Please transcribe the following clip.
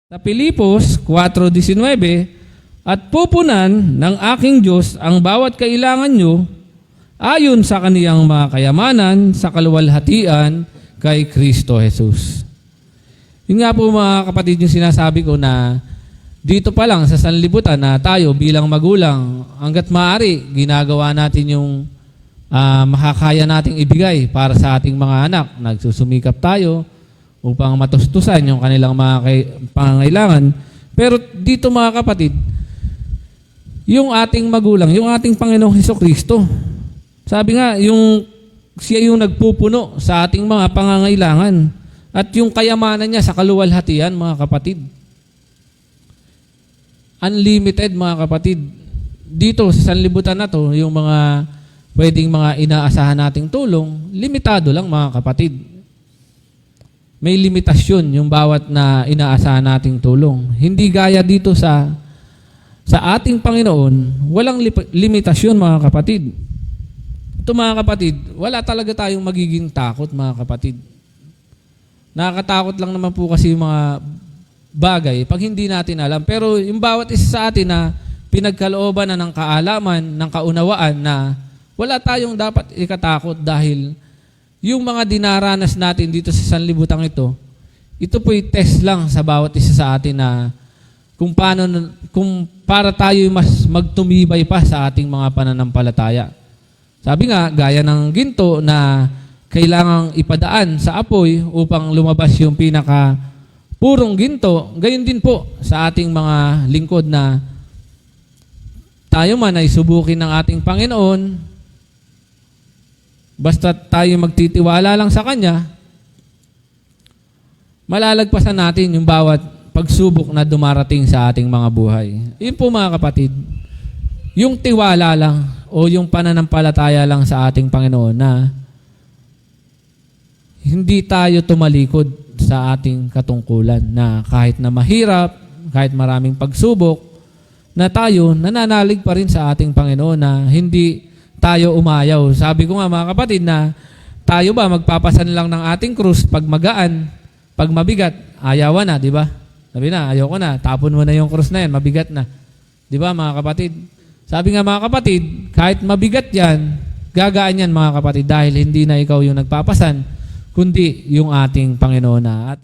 Sa Pilipos 4:19, at pupunan ng aking Diyos ang bawat kailangan nyo ayon sa kaniyang mga kayamanan sa kaluwalhatian kay Kristo Jesus. Yun nga po mga kapatid yung sinasabi ko na dito pa lang sa sanlibutan na tayo bilang magulang, hanggat maaari, ginagawa natin yung makakaya nating ibigay para sa ating mga anak. Nagsusumikap tayo upang matustusan yung kanilang mga pangangailangan. Pero dito mga kapatid, yung ating magulang, yung ating Panginoong Hesukristo, sabi nga, siya yung nagpupuno sa ating mga pangangailangan at yung kayamanan niya sa kaluwalhatian, mga kapatid. Unlimited, mga kapatid. Dito sa sanlibutan na to, yung mga pwedeng mga inaasahan nating tulong, limitado lang, mga kapatid. May limitasyon yung bawat na inaasahan nating tulong. Hindi gaya dito sa ating Panginoon, walang limitasyon, mga kapatid. Ito, mga kapatid, wala talaga tayong magiging takot, mga kapatid. Nakakatakot lang naman po kasi yung mga bagay pag hindi natin alam. Pero yung bawat isa sa atin na pinagkalooban na ng kaalaman, ng kaunawaan na wala tayong dapat ikatakot dahil yung mga dinaranas natin dito sa sanlibutan ito po'y test lang sa bawat isa sa atin na kung para tayo mas magtumibay pa sa ating mga pananampalataya. Sabi nga, gaya ng ginto na kailangang ipadaan sa apoy upang lumabas yung purong ginto, gayon din po sa ating mga lingkod na tayo man ay subukin ng ating Panginoon, basta tayo magtitiwala lang sa Kanya, malalagpasan natin yung bawat pagsubok na dumarating sa ating mga buhay. Yun po mga kapatid, yung tiwala lang o yung pananampalataya lang sa ating Panginoon na hindi tayo tumalikod sa ating katungkulan na kahit na mahirap, kahit maraming pagsubok, na tayo nananalig pa rin sa ating Panginoon na hindi tayo umayaw. Sabi ko nga mga kapatid na tayo ba magpapasan lang ng ating krus pag magaan, pag mabigat, ayawan na, di ba? Sabi na, ayoko na, tapon mo na yung krus na yan, mabigat na. Di ba mga kapatid? Sabi nga mga kapatid, kahit mabigat yan, gagaan yan mga kapatid dahil hindi na ikaw yung nagpapasan, kundi yung ating Panginoon na.